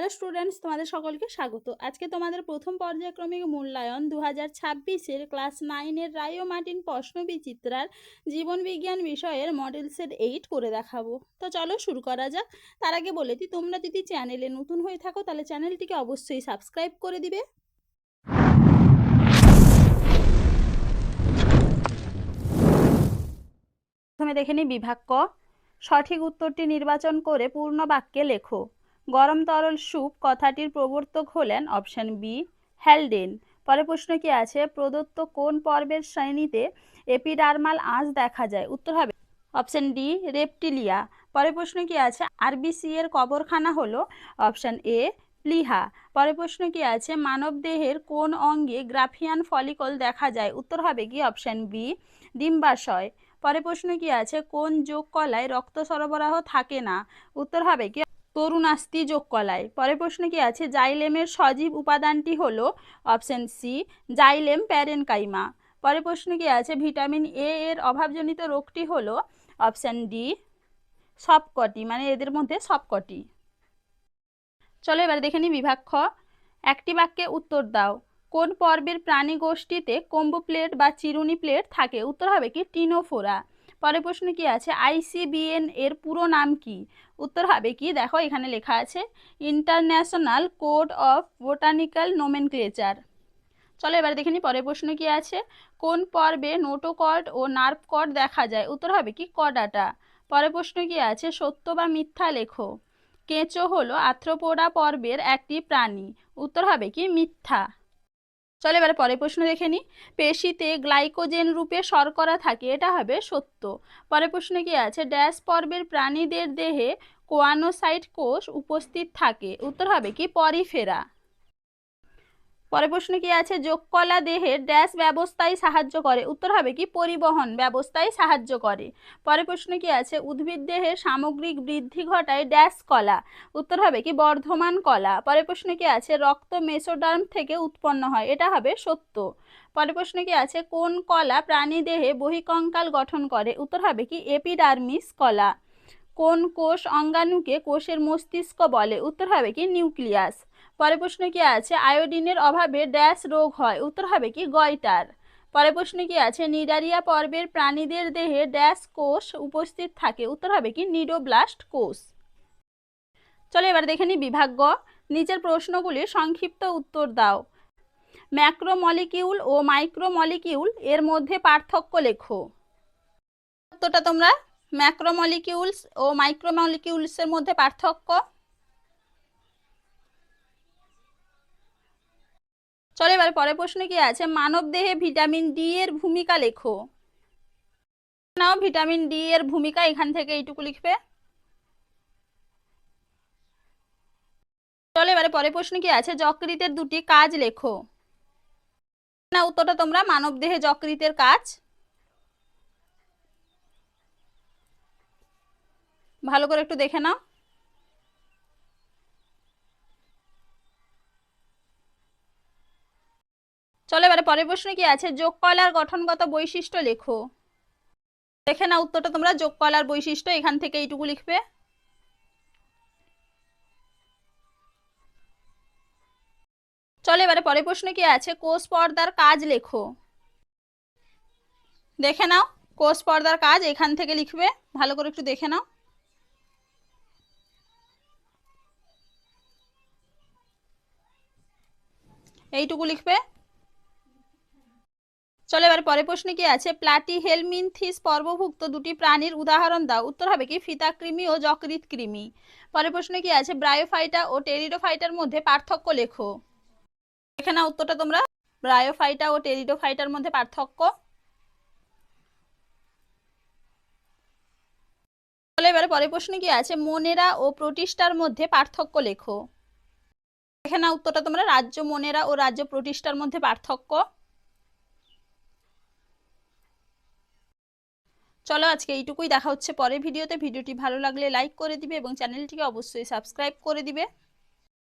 Hello students, তোমাদের সকলকে স্বাগত। আজকে তোমাদের প্রথম পর্যায়ক্রমিক মূল্যায়ন 2026-এর ক্লাস 9-এর রায় ও মার্টিন প্রশ্নবিচিত্রার জীবনবিজ্ঞান বিষয়ের মডেল সেট 8 করে দেখাবো। তো চলো শুরু করা যাক। তার আগে বলে দিই, তোমরা যদি চ্যানেলে নতুন হয়ে থাকো তাহলে চ্যানেলটিকে অবশ্যই সাবস্ক্রাইব করে দিবে। প্রথমে দেখে নিই বিভাগ ক। সঠিক উত্তরটি নির্বাচন করে পূর্ণ বাক্যে লেখো। গরম তরল স্যুপ কথাটির প্রবর্তক হলেন অপশন বি হ্যালডেন। পরে প্রশ্ন কি আছে, প্রদত্ত কোন পর্বের শ্রেণীতে এপিডার্মাল আঁশ দেখা যায়? উত্তর হবে অপশন ডি রেপটিলিয়া। পরে প্রশ্ন কি আছে, আরবিসি এর কবরখানা হলো অপশন এ প্লিহা। পরে প্রশ্ন কি আছে, মানব দেহের কোন অঙ্গে গ্রাফিয়ান ফলিকল দেখা যায়? উত্তর হবে কি অপশন বি ডিম্বাশয়। পরে প্রশ্ন কি আছে, কোন যোগ কলায় রক্ত সরবরাহ থাকে না? উত্তর হবে কি তরুণাস্থি যোগ কলায়। পরে প্রশ্ন কি আছে, জাইলেমের সজীব উপাদানটি হলো অপশন সি জাইলেম প্যারেনকাইমা। পরে প্রশ্ন কি আছে, ভিটামিন এ এর অভাবজনিত রোগটি হলো অপশন ডি সবকটি, মানে এদের মধ্যে সবকটি। চলো এবার দেখে নিই বিভাগ খ। একটি বাক্যে উত্তর দাও। কোন পর্বের প্রাণী গোষ্ঠীতে কম্বু প্লেট বা চিরুনি প্লেট থাকে? উত্তর হবে কি টিনোফোরা। পরে প্রশ্ন কি আছে, আইসিবিএন এর পুরো নাম কি? উত্তর হবে কি, দেখো এখানে লেখা আছে international code of botanical nomenclature. চলো এবার দেখে নিই পরের প্রশ্ন কি আছে, কোন পর্বে নোটোকর্ড ও নার্ভ কর্ড দেখা যায়? উত্তর হবে কি কর্ডাটা। পরের প্রশ্ন কি আছে, সত্য বা মিথ্যা লেখো। কেঁচো হলো আর্থ্রোপোডা পর্বের একটি প্রাণী। উত্তর হবে কি মিথ্যা। চলো এবারে পরের প্রশ্ন দেখে নিই, পেশিতে গ্লাইকোজেন রূপে শর্করা থাকে, এটা হবে সত্য। পরের প্রশ্ন কি আছে, ড্যাশ পর্বের প্রাণীদের দেহে কোয়ানোসাইট কোষ উপস্থিত থাকে? উত্তর হবে কি পরিফেরা। পরের প্রশ্ন কি আছে, যোগকলা দেহের ড্যাশ ব্যবস্থায় সাহায্য করে? উত্তর হবে কি পরিবহন ব্যবস্থায় সাহায্য করে। পরের প্রশ্ন কি আছে, উদ্ভিদ দেহের সামগ্রিক বৃদ্ধি ঘটায় ড্যাশ কলা? উত্তর হবে কি বর্ধমান কলা। পরের প্রশ্ন কি আছে, রক্ত মেসোডার্ম থেকে উৎপন্ন হয়? এটা হবে সত্য। পরের প্রশ্ন কি আছে, কোন কলা প্রাণী দেহে বহিকঙ্কাল গঠন করে? উত্তর হবে কি এপিডার্মিস কলা। কোন কোষ অঙ্গাণুকে কোষের মস্তিষ্ক বলে? উত্তর হবে কি নিউক্লিয়াস। পরের প্রশ্ন কি আছে, আয়োডিনের অভাবে ড্যাশ রোগ হয়? উত্তর হবে কি গয়টার। পরের প্রশ্ন কি আছে, নিডারিয়া পর্বের প্রাণীদের দেহে ড্যাশ কোষ উপস্থিত থাকে? উত্তর হবে কি নিডোব্লাস্ট কোষ। চলো এবার দেখে নিই বিভাগ গ। নিচের প্রশ্নগুলির সংক্ষিপ্ত উত্তর দাও। ম্যাক্রোমলিকিউল ও মাইক্রোমলিকিউল এর মধ্যে পার্থক্য লেখো। উত্তরটা তোমরা, ম্যাক্রোমলিকিউলস ও মাইক্রোমলিকিউলসের মধ্যে পার্থক্য। চলো এবার পরের প্রশ্ন কি আছে, মানব দেহে ভিটামিন ডি এর ভূমিকা লেখো। নাও ভিটামিন ডি এর ভূমিকা, এখান থেকে এইটুকু লিখবে। চলো এবারে পরের প্রশ্ন কি আছে, যকৃতের দুটি কাজ লেখো। না, উত্তরটা তোমরা, মানব দেহে যকৃতের কাজ। ভালো করে একটু দেখে নাও। চলো এবারে পরের প্রশ্ন কি আছে, যোগ কলার গঠনগত বৈশিষ্ট্য লেখো। দেখে নাও উত্তরটা তোমরা, যোগ কলার বৈশিষ্ট্য, এখান থেকে এইটুকু লিখবে। চলো এবারে পরের প্রশ্ন কি আছে, কোষ পর্দার কাজ লেখো। দেখে নাও কোষ পর্দার কাজ, এখান থেকে লিখবে। ভালো করে একটু দেখে নাও। এইটুকু লিখবে। চলো এবার পরের প্রশ্ন কি আছে, প্লাটিহেলমিনথিস পর্বভুক্ত দুটি প্রাণীর উদাহরণ দাও। উত্তর হবে কি ফিতাকৃমি ও যকৃৎ কৃমি। পরের প্রশ্ন কি আছে, ব্রায়োফাইটা ও টেরিডোফাইটার মধ্যে পার্থক্য লেখো। দেখে নাও উত্তরটা তোমরা, ব্রায়োফাইটা ও টেরিডোফাইটার মধ্যে পার্থক্য। চলো এবারে পরের প্রশ্ন কি আছে, মোনেরা ও প্রোটিস্টার মধ্যে পার্থক্য লেখো। দেখে নাও উত্তরটা তোমরা, রাজ্য মোনেরা ও রাজ্য প্রোটিস্টার মধ্যে পার্থক্য। চলো আজকে এইটুকুই, দেখা হচ্ছে পরের ভিডিওতে। ভিডিওটি ভালো লাগলে লাইক করে দিবে এবং চ্যানেলটিকে অবশ্যই সাবস্ক্রাইব করে দিবে।